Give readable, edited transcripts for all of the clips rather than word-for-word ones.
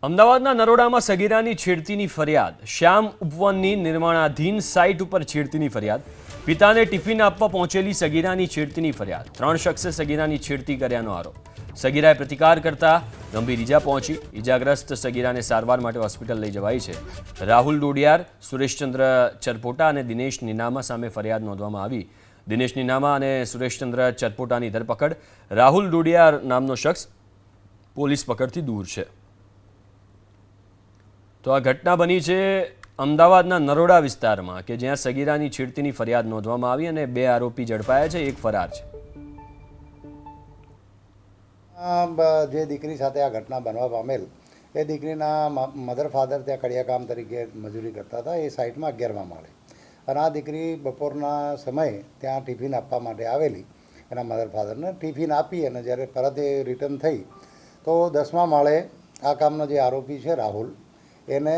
અમદાવાદના નરોડામાં સગીરાની છેડતીની ફરિયાદ. શ્યામ ઉપવનની નિર્માણાધીન સાઇટ ઉપર છેડતીની ફરિયાદ. પિતાને ટિફિન આપવા પહોંચેલી સગીરાની છેડતીની ફરિયાદ. 3 શખ્સે સગીરાની છેડતી કર્યાનો આરોપ. સગીરાએ પ્રતિકાર કરતા ગંભીર ઈજા પહોંચી. ઈજાગ્રસ્ત સગીરાને સારવાર માટે હોસ્પિટલ લઈ જવાઈ છે. રાહુલ ડોડિયાર, સુરેશચંદ્ર ચરપોટા અને દિનેશ નીનામા સામે ફરિયાદ નોંધવામાં આવી. દિનેશ નીનામા અને સુરેશચંદ્ર ચરપોટાની ધરપકડ. રાહુલ ડોડિયાર નામનો શખ્સ પોલીસ પકડથી દૂર છે. તો આ ઘટના બની છે અમદાવાદના નરોડા વિસ્તારમાં કે જ્યાં સગીરાની છેડતીની ફરિયાદ નોંધવામાં આવી અને 2 આરોપી ઝડપાયા છે, 1 ફરાર છે. જે દીકરી સાથે આ ઘટના બનવા પામેલ એ દીકરીના મધર ફાધર ત્યાં કડિયાકામ તરીકે મજૂરી કરતા હતા. એ સાઇટમાં 11મા માળે અને આ દીકરી બપોરના સમયે ત્યાં ટિફિન આપવા માટે આવેલી. એના મધર ફાધરને ટિફિન આપી અને જ્યારે પરત એ રિટર્ન થઈ તો 10મા માળે આ કામનો જે આરોપી છે રાહુલ, એને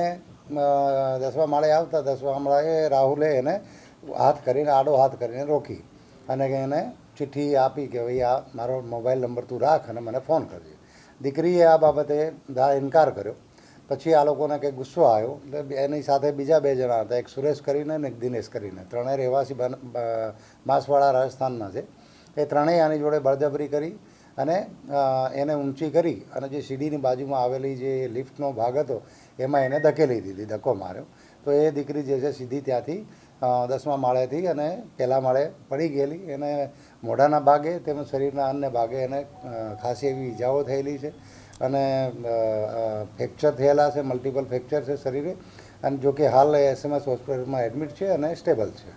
10મા માળે આવતા 10મા માળે રાહુલે એને આડો હાથ કરીને રોકી અને એને ચિઠ્ઠી આપી કે ભાઈ આ મારો મોબાઈલ નંબર તું રાખ અને મને ફોન કરજે. દીકરીએ આ બાબતે ઇનકાર કર્યો. પછી આ લોકોને કંઈક ગુસ્સો આવ્યો એટલે એની સાથે બીજા 2 જણા હતા, એક સુરેશ કરીને અને એક દિનેશ કરીને, ત્રણેય રહેવાસી માસવાડા રાજસ્થાનના છે. એ ત્રણેય આની જોડે બળજબરી કરી અને એને ઊંચી કરી અને જે સીડીની બાજુમાં આવેલી જે લિફ્ટનો ભાગ હતો એમાં એને ધકેલી દીધી, ધક્કો માર્યો. તો એ દીકરી જે છે સીધી ત્યાંથી 10મા માળેથી અને 1લા માળે પડી ગયેલી. એને મોઢાના ભાગે તેમજ શરીરના અન્ય ભાગે એને ખાસી એવી ઈજાઓ થયેલી છે અને ફ્રેક્ચર થયેલા છે, મલ્ટિપલ ફ્રેક્ચર છે શરીરે. અને જોકે હાલ SMS હોસ્પિટલમાં એડમિટ છે અને સ્ટેબલ છે.